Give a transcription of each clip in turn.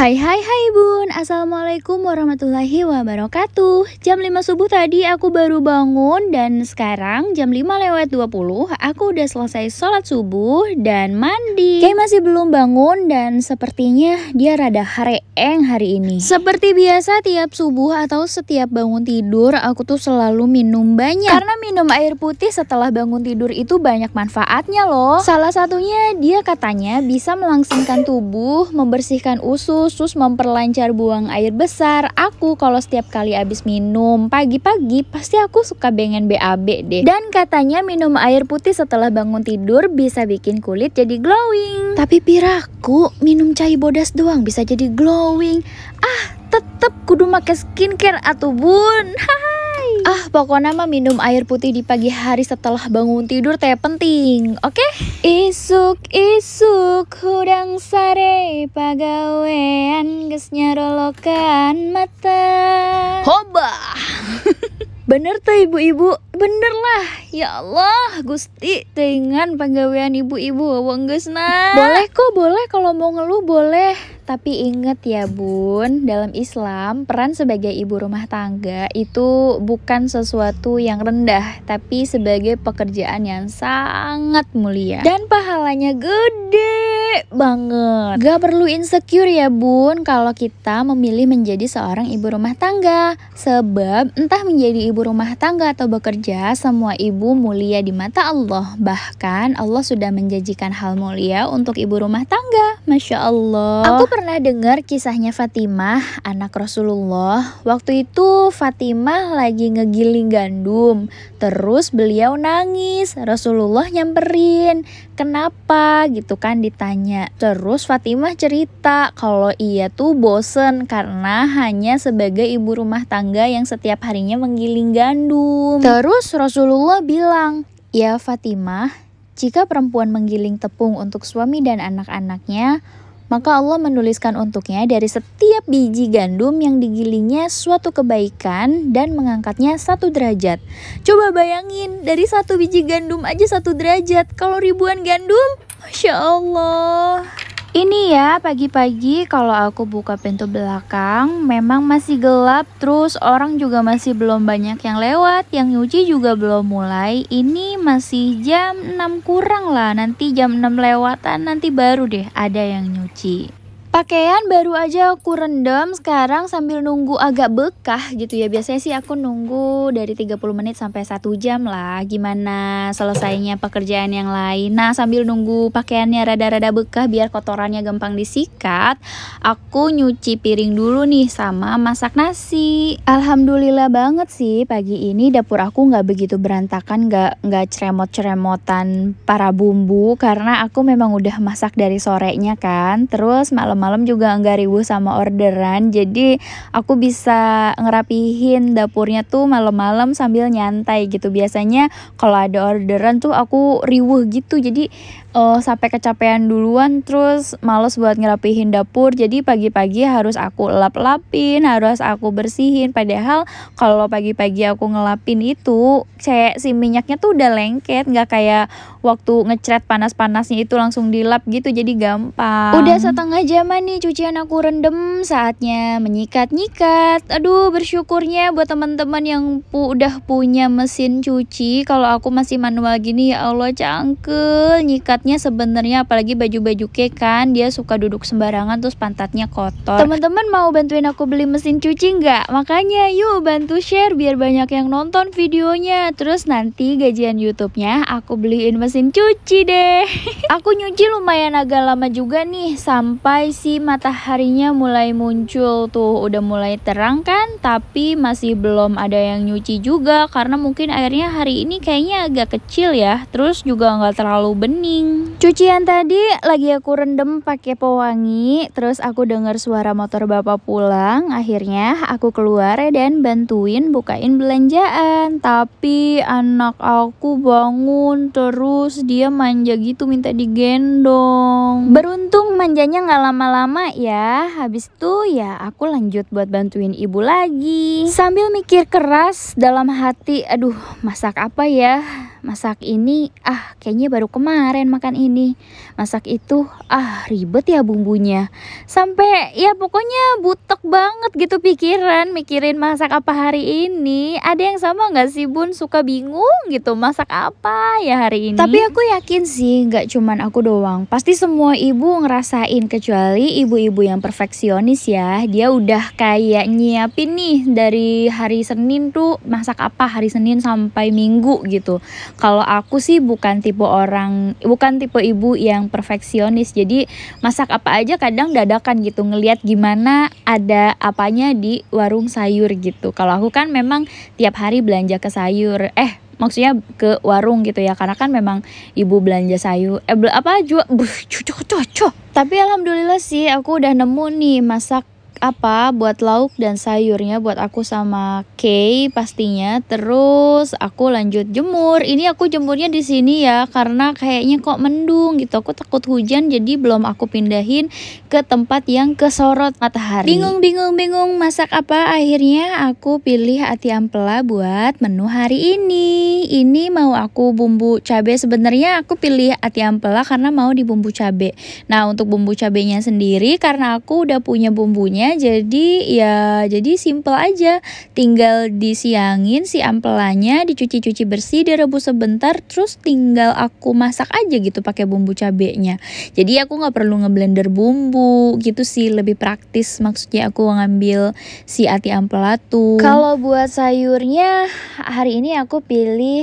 Hai bun, assalamualaikum warahmatullahi wabarakatuh. Jam 5 subuh tadi aku baru bangun dan sekarang jam 5:20 aku udah selesai sholat subuh dan mandi. Kayak masih belum bangun dan sepertinya dia rada hareeng hari ini. Seperti biasa tiap subuh atau setiap bangun tidur aku tuh selalu minum banyak. Karena minum air putih setelah bangun tidur itu banyak manfaatnya loh. Salah satunya dia katanya bisa melangsingkan tubuh, membersihkan usus, terus memperlancar buang air besar. Aku kalau setiap kali abis minum pagi-pagi pasti aku suka pengen BAB deh. Dan katanya minum air putih setelah bangun tidur bisa bikin kulit jadi glowing. Tapi piraku minum cai bodas doang bisa jadi glowing. Tetep kudu make skincare atuh bun. Pokoknya mah minum air putih di pagi hari setelah bangun tidur teh penting, oke? Isuk hudang sare pagawean geus nyarolokan mata. Hoba. Bener tuh ibu-ibu, bener lah. Ya Allah, Gusti dengan penggawean ibu-ibu wenggeusna. Boleh kok, boleh kalau mau ngeluh boleh. Tapi inget ya bun, dalam Islam peran sebagai ibu rumah tangga itu bukan sesuatu yang rendah, tapi sebagai pekerjaan yang sangat mulia dan pahalanya gede banget. Gak perlu insecure ya bun kalau kita memilih menjadi seorang ibu rumah tangga. Sebab entah menjadi ibu rumah tangga atau bekerja, semua ibu mulia di mata Allah. Bahkan Allah sudah menjanjikan hal mulia untuk ibu rumah tangga. Masya Allah. Aku pernah dengar kisahnya Fatimah, anak Rasulullah. Waktu itu Fatimah lagi ngegiling gandum. Terus beliau nangis. Rasulullah nyamperin. Kenapa gitu kan ditanya. Terus Fatimah cerita kalau ia tuh bosen karena hanya sebagai ibu rumah tangga yang setiap harinya menggiling gandum. Terus Rasulullah bilang, "Ya Fatimah, jika perempuan menggiling tepung untuk suami dan anak-anaknya, maka Allah menuliskan untuknya dari setiap biji gandum yang digilingnya suatu kebaikan dan mengangkatnya 1 derajat." Coba bayangin, dari 1 biji gandum aja 1 derajat. Kalau ribuan gandum, Masya Allah. Ini ya pagi-pagi kalau aku buka pintu belakang memang masih gelap, terus orang juga masih belum banyak yang lewat, yang nyuci juga belum mulai. Ini masih jam 6 kurang lah, nanti jam 6 lewatan nanti baru deh ada yang nyuci. Pakaian baru aja aku rendam sekarang sambil nunggu agak bekah gitu ya. Biasanya sih aku nunggu dari 30 menit sampai 1 jam lah. Gimana selesainya pekerjaan yang lain. Nah sambil nunggu pakaiannya rada-rada bekah biar kotorannya gampang disikat, aku nyuci piring dulu nih sama masak nasi. Alhamdulillah banget sih pagi ini dapur aku gak begitu berantakan, gak ceremot-ceremotan para bumbu. Karena aku memang udah masak dari sorenya kan. Terus malam juga enggak riuh sama orderan, jadi aku bisa ngerapihin dapurnya tuh malam-malam sambil nyantai gitu. Biasanya kalau ada orderan tuh aku riuh gitu, jadi sampai kecapean duluan, terus males buat ngerapihin dapur. Jadi pagi-pagi harus aku lap-lapin, harus aku bersihin. Padahal kalau pagi-pagi aku ngelapin itu kayak si minyaknya tuh udah lengket, nggak kayak waktu ngecret panas-panasnya itu langsung dilap gitu, jadi gampang. Udah setengah jaman nih cucian aku rendem, saatnya menyikat-nyikat. Aduh bersyukurnya buat teman-teman yang udah punya mesin cuci. Kalau aku masih manual gini, ya Allah cangkel nyikat sebenarnya, apalagi baju-baju kek kan dia suka duduk sembarangan terus pantatnya kotor. Teman-teman mau bantuin aku beli mesin cuci nggak? Makanya yuk bantu share biar banyak yang nonton videonya. Terus nanti gajian YouTube-nya aku beliin mesin cuci deh. Aku nyuci lumayan agak lama juga nih, sampai si mataharinya mulai muncul tuh, udah mulai terang kan, tapi masih belum ada yang nyuci juga karena mungkin airnya hari ini kayaknya agak kecil ya. Terus juga nggak terlalu bening. Cucian tadi lagi aku rendem pakai pewangi, terus aku dengar suara motor bapak pulang. Akhirnya aku keluar dan bantuin bukain belanjaan. Tapi anak aku bangun terus dia manja gitu minta digendong. Beruntung manjanya nggak lama-lama ya. Habis itu ya aku lanjut buat bantuin ibu lagi. Sambil mikir keras dalam hati, aduh masak apa ya? masak ini kayaknya baru kemarin makan ini. Masak itu ribet ya bumbunya. Sampai ya pokoknya butek banget gitu pikiran mikirin masak apa hari ini. Ada yang sama gak sih bun, suka bingung gitu masak apa ya hari ini? Tapi aku yakin sih gak cuman aku doang, pasti semua ibu ngerasain, kecuali ibu-ibu yang perfeksionis ya. Dia udah kayak nyiapin nih dari hari Senin tuh masak apa hari Senin sampai Minggu gitu. Kalau aku sih bukan tipe ibu yang perfeksionis. Jadi masak apa aja kadang dadakan gitu, ngelihat gimana ada apanya di warung sayur gitu. Kalau aku kan memang tiap hari belanja ke sayur. Maksudnya ke warung gitu ya, karena kan memang ibu belanja sayur cocok. Tapi alhamdulillah sih aku udah nemu nih masak apa buat lauk dan sayurnya buat aku sama Kay pastinya. Terus aku lanjut jemur. Ini aku jemurnya di sini ya karena kayaknya kok mendung gitu. Aku takut hujan jadi belum aku pindahin ke tempat yang kesorot matahari. Bingung masak apa. Akhirnya aku pilih ati ampela buat menu hari ini. Ini mau aku bumbu cabai. Sebenarnya aku pilih ati ampela karena mau dibumbu cabai. Nah, untuk bumbu cabainya sendiri karena aku udah punya bumbunya, jadi simple aja, tinggal disiangin si ampelanya, dicuci bersih, direbus sebentar, terus tinggal aku masak aja gitu pakai bumbu cabenya. Jadi aku nggak perlu ngeblender bumbu gitu sih, lebih praktis. Maksudnya aku ngambil si ati ampela tuh. Kalau buat sayurnya hari ini aku pilih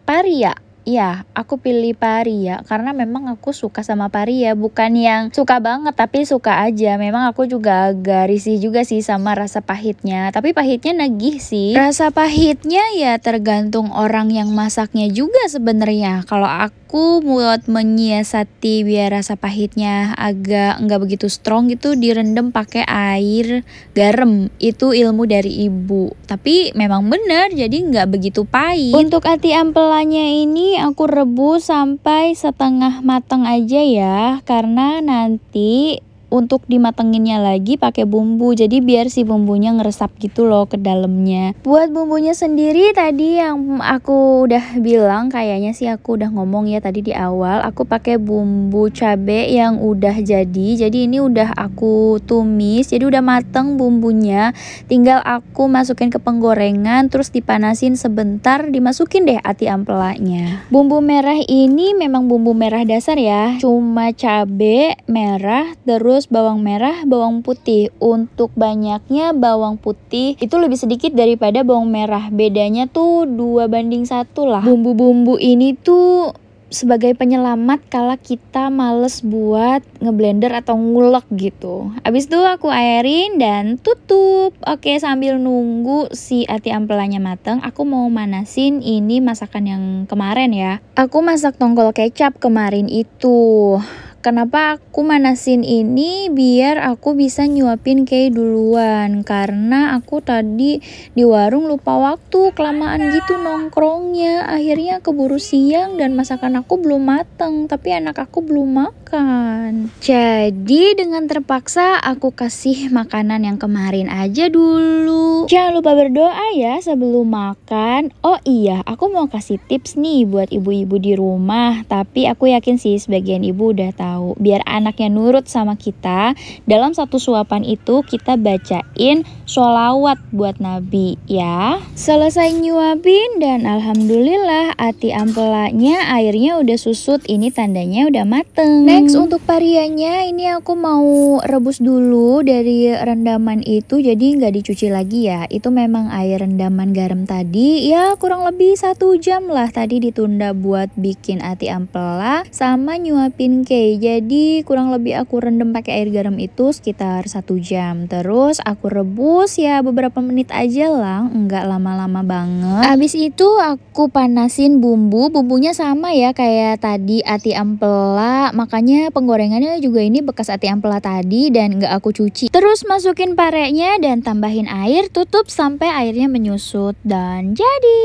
paria. Ya, aku pilih paria karena memang aku suka sama paria. Bukan yang suka banget, tapi suka aja. Memang aku juga agak risih juga sih sama rasa pahitnya. Tapi pahitnya nagih sih. Rasa pahitnya ya tergantung orang yang masaknya juga sebenarnya. Kalau aku buat menyiasati biar rasa pahitnya agak nggak begitu strong gitu, direndam pakai air garam. Itu ilmu dari ibu. Tapi memang benar, jadi nggak begitu pahit. Untuk ati ampelanya ini aku rebus sampai setengah matang aja ya, karena nanti untuk dimatenginnya lagi pakai bumbu, jadi biar si bumbunya ngeresap gitu loh ke dalamnya. Buat bumbunya sendiri tadi yang aku udah bilang, kayaknya sih aku udah ngomong ya tadi di awal, aku pakai bumbu cabe yang udah jadi ini udah aku tumis, jadi udah mateng bumbunya, tinggal aku masukin ke penggorengan, terus dipanasin sebentar, dimasukin deh ati ampelanya. Bumbu merah ini memang bumbu merah dasar ya, cuma cabe merah, terus bawang merah, bawang putih. Untuk banyaknya bawang putih itu lebih sedikit daripada bawang merah. Bedanya tuh 2:1 lah. Bumbu-bumbu ini tuh sebagai penyelamat kala kita males buat ngeblender atau ngulek gitu. Abis itu aku airin dan tutup. Oke, sambil nunggu si ati ampelanya mateng, aku mau manasin ini masakan yang kemarin ya. Aku masak tongkol kecap kemarin itu. Kenapa aku manasin ini? Biar aku bisa nyuapin Kay duluan. Karena aku tadi di warung lupa waktu, kelamaan gitu nongkrongnya. Akhirnya keburu siang dan masakan aku belum mateng, tapi anak aku belum makan. Jadi dengan terpaksa aku kasih makanan yang kemarin aja dulu. Jangan lupa berdoa ya sebelum makan. Oh iya, aku mau kasih tips nih buat ibu-ibu di rumah. Tapi aku yakin sih sebagian ibu udah tahu. Biar anaknya nurut sama kita, dalam satu suapan itu kita bacain sholawat buat Nabi ya. Selesai nyuapin dan alhamdulillah ati ampelanya airnya udah susut, ini tandanya udah mateng. Next untuk parianya ini aku mau rebus dulu dari rendaman itu, jadi nggak dicuci lagi ya. Itu memang air rendaman garam tadi ya, kurang lebih 1 jam lah tadi ditunda buat bikin ati ampela sama nyuapin Kay. Jadi kurang lebih aku rendam pakai air garam itu sekitar 1 jam. Terus aku rebus ya beberapa menit aja lah, enggak lama-lama banget. Habis itu aku panasin bumbunya sama ya kayak tadi ati ampela. Makanya penggorengannya juga ini bekas ati ampela tadi dan enggak aku cuci. Terus masukin parenya dan tambahin air, tutup sampai airnya menyusut dan jadi.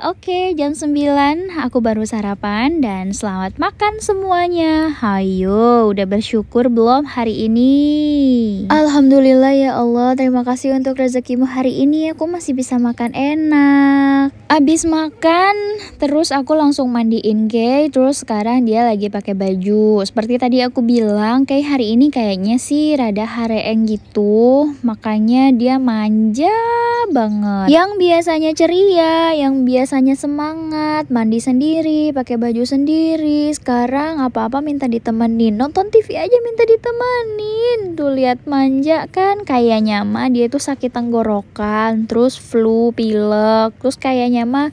Oke, jam 9 aku baru sarapan dan selamat makan semuanya. Hayo, udah bersyukur belum hari ini? Alhamdulillah Alhamdulillah ya Allah, terima kasih untuk rezekimu hari ini. Aku masih bisa makan enak. Abis makan, terus aku langsung mandiin Kay. Terus sekarang dia lagi pakai baju. Seperti tadi aku bilang, Kay hari ini kayaknya sih rada hareeng gitu. Makanya dia manja banget. Yang biasanya ceria, yang biasanya semangat, mandi sendiri, pakai baju sendiri. Sekarang apa-apa minta ditemenin. Nonton TV aja minta ditemenin. Tuh lihat manja kan, kayaknya mah dia tuh sakit tenggorokan, terus flu, pilek, terus kayaknya mah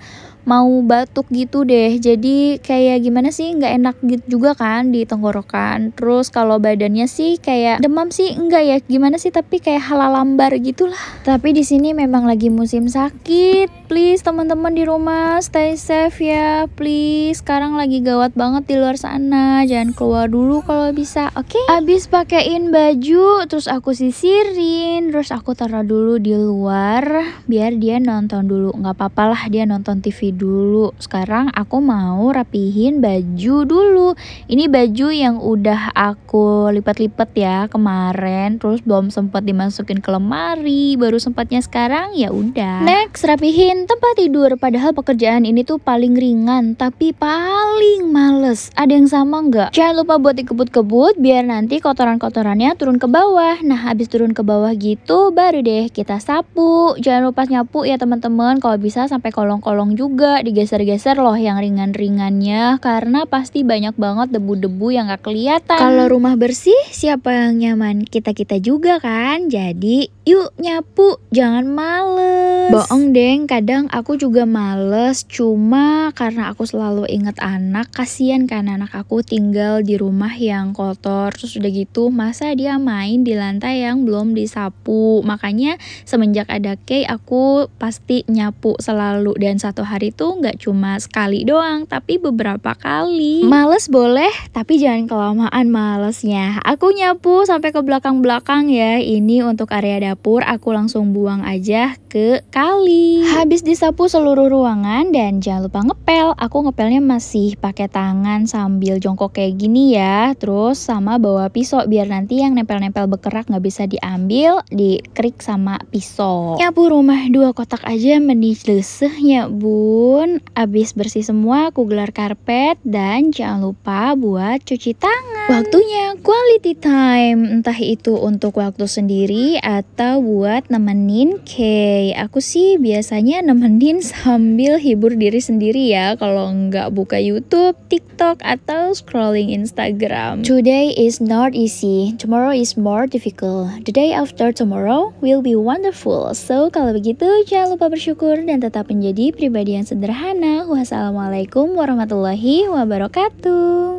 mau batuk gitu deh. Jadi kayak gimana sih, nggak enak gitu juga kan di tenggorokan. Terus kalau badannya sih kayak demam sih enggak ya, gimana sih, tapi kayak halalambar gitulah. Tapi di sini memang lagi musim sakit. Please teman-teman di rumah stay safe ya, please. Sekarang lagi gawat banget di luar sana. Jangan keluar dulu kalau bisa, oke? Abis pakein baju, terus aku sisirin, terus aku taruh dulu di luar biar dia nonton dulu. Nggak apa-apa lah dia nonton TV dulu. Sekarang aku mau rapihin baju dulu. Ini baju yang udah aku lipat-lipat ya kemarin, terus belum sempat dimasukin ke lemari, baru sempatnya sekarang. Ya udah. Next, rapihin tempat tidur. Padahal pekerjaan ini tuh paling ringan tapi paling males. Ada yang sama nggak? Jangan lupa buat dikebut-kebut biar nanti kotoran-kotorannya turun ke bawah. Nah, habis turun ke bawah gitu baru deh kita sapu. Jangan lupa nyapu ya teman-teman. Kalau bisa sampai kolong-kolong juga digeser-geser loh yang ringan-ringannya, karena pasti banyak banget debu-debu yang gak kelihatan. Kalau rumah bersih, siapa yang nyaman? Kita-kita juga kan. Jadi yuk nyapu, jangan males. Bohong deng, kadang aku juga males. Cuma karena aku selalu inget anak, kasihan kan anak aku tinggal di rumah yang kotor. Terus udah gitu masa dia main di lantai yang belum disapu. Makanya semenjak ada Kay, aku pasti nyapu selalu. Dan satu hari tuh nggak cuma sekali doang, tapi beberapa kali. Males boleh, tapi jangan kelamaan malesnya. Aku nyapu sampai ke belakang-belakang ya. Ini untuk area dapur, aku langsung buang aja ke kali. Habis disapu seluruh ruangan, dan jangan lupa ngepel. Aku ngepelnya masih pakai tangan sambil jongkok kayak gini ya. Terus sama bawa pisau biar nanti yang nempel-nempel bekerak nggak bisa diambil, dikerik sama pisau. Nyapu rumah 2 kotak aja meni lesehnya bun. Abis bersih semua, aku gelar karpet, dan jangan lupa buat cuci tangan. Waktunya quality time, entah itu untuk waktu sendiri atau buat nemenin Kay. Aku sih biasanya nemenin sambil hibur diri sendiri ya, kalau nggak buka YouTube, TikTok, atau scrolling Instagram. Today is not easy, tomorrow is more difficult. The day after tomorrow will be wonderful. So kalau begitu jangan lupa bersyukur dan tetap menjadi pribadi yang sederhana. Wassalamualaikum warahmatullahi wabarakatuh.